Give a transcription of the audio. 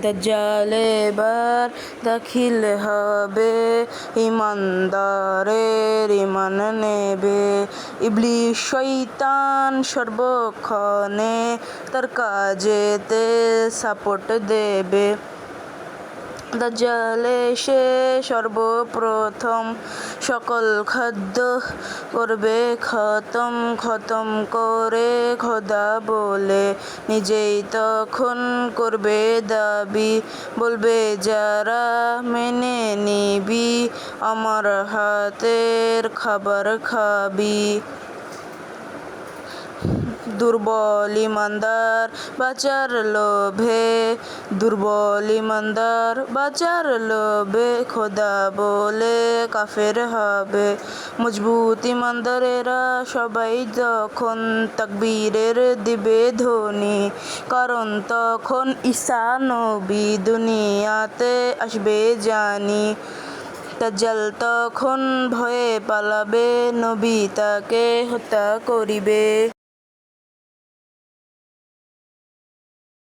দাজ্জাল এবার দাখিল হবে, ইমানদারের ইমান নেবে। ইবলিস শয়তান সর্বক্ষণে তার কাজেতে সাপোর্ট দেবে। দাজ্জাল এসে সর্বপ্রথম সকল খাদ্য করবে খতম, খতম করে খোদা বলে নিজেই তখন করবে দাবি, বলবে যারা মেনে নিবি আমার হাতের খাবার খাবি। দুর্বল ইমানদার বাঁচার লোভে, দুর্বল ইমানদার বাঁচার লোভে খোদা বলে কাফের হবে। মজবুত ইমানদারেরা সবাই তখন তাকবীরের দিবে ধ্বনি, কারণ তখন ঈসা নবী দুনিয়াতে আসবে জানি। দাজ্জাল তখন ভয়ে পালাবে, নবী তাকে হত্যা করিবে।